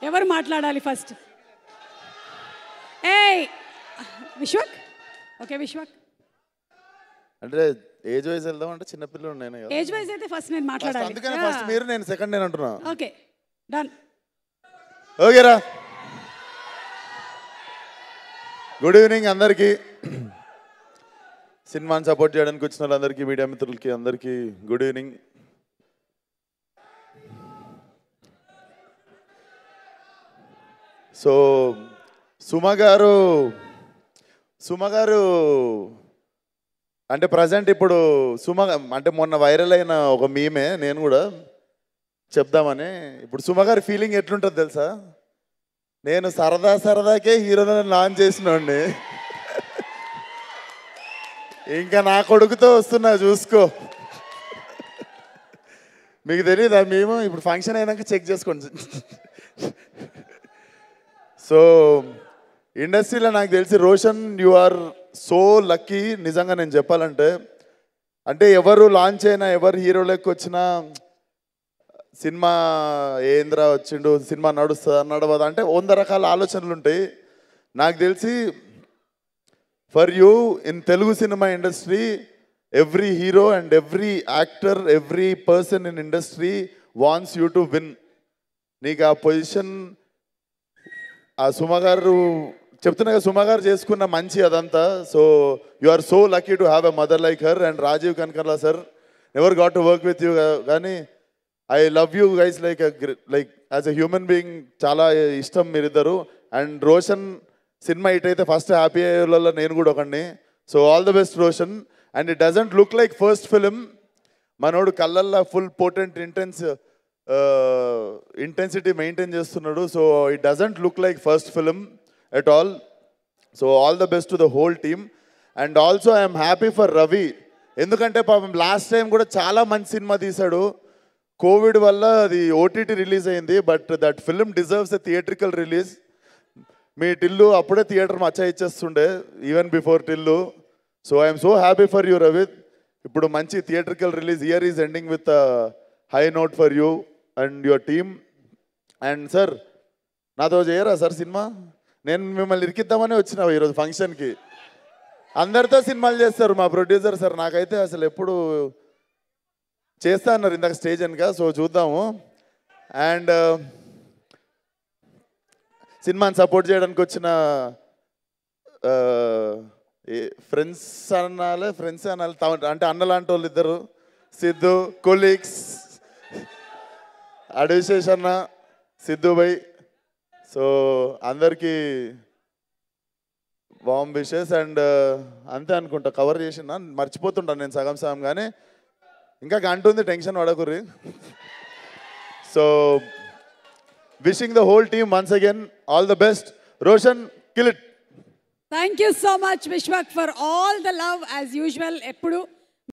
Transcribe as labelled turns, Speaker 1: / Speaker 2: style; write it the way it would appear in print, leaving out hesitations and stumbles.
Speaker 1: ఎవరు మాట్లాడాలి ఫస్ట్? ఏయ్ విశ్వక్. ఓకే విశ్వక్.
Speaker 2: అంటే ఏజ్ వైజ్ వెళ్దాం అంటే చిన్నపిల్లలు నేను కదా.
Speaker 1: ఏజ్ వైజ్ అయితే ఫస్ట్ నేను మాట్లాడాలి.
Speaker 2: అందుకని ఫస్ట్ మీరు, నేను సెకండ్ నేను అంటున్నా.
Speaker 1: Okay done.
Speaker 2: ఓకేరా. గుడ్ ఈవినింగ్ అందరికీ. సినిమాని సపోర్ట్ చేయడానికి వచ్చిన వాళ్ళందరికీ, మీడియా మిత్రులకి అందరికీ గుడ్ ఈవినింగ్. సో సుమ గారు అంటే ప్రజెంట్ ఇప్పుడు సుమ అంటే మొన్న వైరల్ అయిన ఒక మీమే, నేను కూడా చెప్దామని. ఇప్పుడు సుమ గారి ఫీలింగ్ ఎట్లుంటుంది తెలుసా? నేను సరదాకే హీరోని లాంచ్ చేసినోడిని, ఇంకా నా కొడుకుతో వస్తున్నా చూసుకో. మీకు తెలియదా? మేము ఇప్పుడు ఫంక్షన్ అయినాక చెక్ చేసుకోండి. సో ఇండస్ట్రీలో నాకు తెలిసి Roshan you are so lucky. నిజంగా నేను చెప్పాలంటే, అంటే ఎవరు లాంచ్ అయినా, ఎవరు హీరోలోకి వచ్చినా సినిమా ఏంద్రా వచ్చిండు, సినిమా నడుస్తుందా నడవదా అంటే 100 రకాల ఆలోచనలు ఉంటాయి. నాకు తెలిసి for you in Telugu cinema industry, every hero and every actor, every person in industry wants you to win. నీకు ఆ పొజిషన్ ఆ సుమ గారు చెప్తున్నా కదా, సుమ గారు చేసుకున్న మంచి అదంతా. So you are so lucky to have a mother like her. And Rajiv Kanakala sir, never got to work with you, కానీ I love you guys like as a human being. చాలా ఇష్టం మీరిద్దరు. అండ్ రోషన్ సినిమా హిట్ అయితే first happy అయ్యేలో నేను కూడా ఒకడిని. So all the best Roshan. And it doesn't look like first film. మనోడు కళ్ళల్లో ఫుల్ పోటెంట్ ఇంటెన్సిటీ మెయింటైన్ చేస్తున్నాడు. So it doesn't look like first film at all. So all the best to the whole team. And also I am happy for Ravi. ఎందుకంటే పాపం last time కూడా చాలా మంచి cinema తీశాడు. Covid వల్ల అది OTT release అయింది. But that film deserves a theatrical release. మీ టిల్లు అప్పుడే థియేటర్ మచ్చా ఇచ్చేస్తుండే, even before Tillu. So I'm so happy for you Ravi. ఇప్పుడు మంచి theatrical release. Year is ending with high note for you and your team. And sir నాతో చేయరా sir cinema? నేను మిమ్మల్ని ఇరికిద్దామని వచ్చిన ఈరోజు ఫంక్షన్కి. అందరితో సినిమాలు చేస్తారు మా ప్రొడ్యూసర్ సార్. నాకైతే అసలు ఎప్పుడు చేస్తా అన్నారు ఇందాక స్టేజ్ వెనుక. సో చూద్దాము. అండ్ సినిమాని సపోర్ట్ చేయడానికి వచ్చిన ఫ్రెండ్స్ అనాలి అంటే అన్నలాంటి వాళ్ళు ఇద్దరు, సిద్ధు కొలీగ్స్, అడివిశేష్ అన్న, సిద్ధు భాయ్. సో అందరికీ వామ్ విషెస్. అండ్ అంతే అనుకుంటా, కవర్ చేసిన మర్చిపోతుంటాను నేను సగం కానీ ఇంకా గంట ఉంది, టెన్షన్ పడకుర్రి. So wishing the whole team once again all the best. Roshan kill it.
Speaker 1: Thank you so much Vishwak for all the love as usual. ఎప్పుడు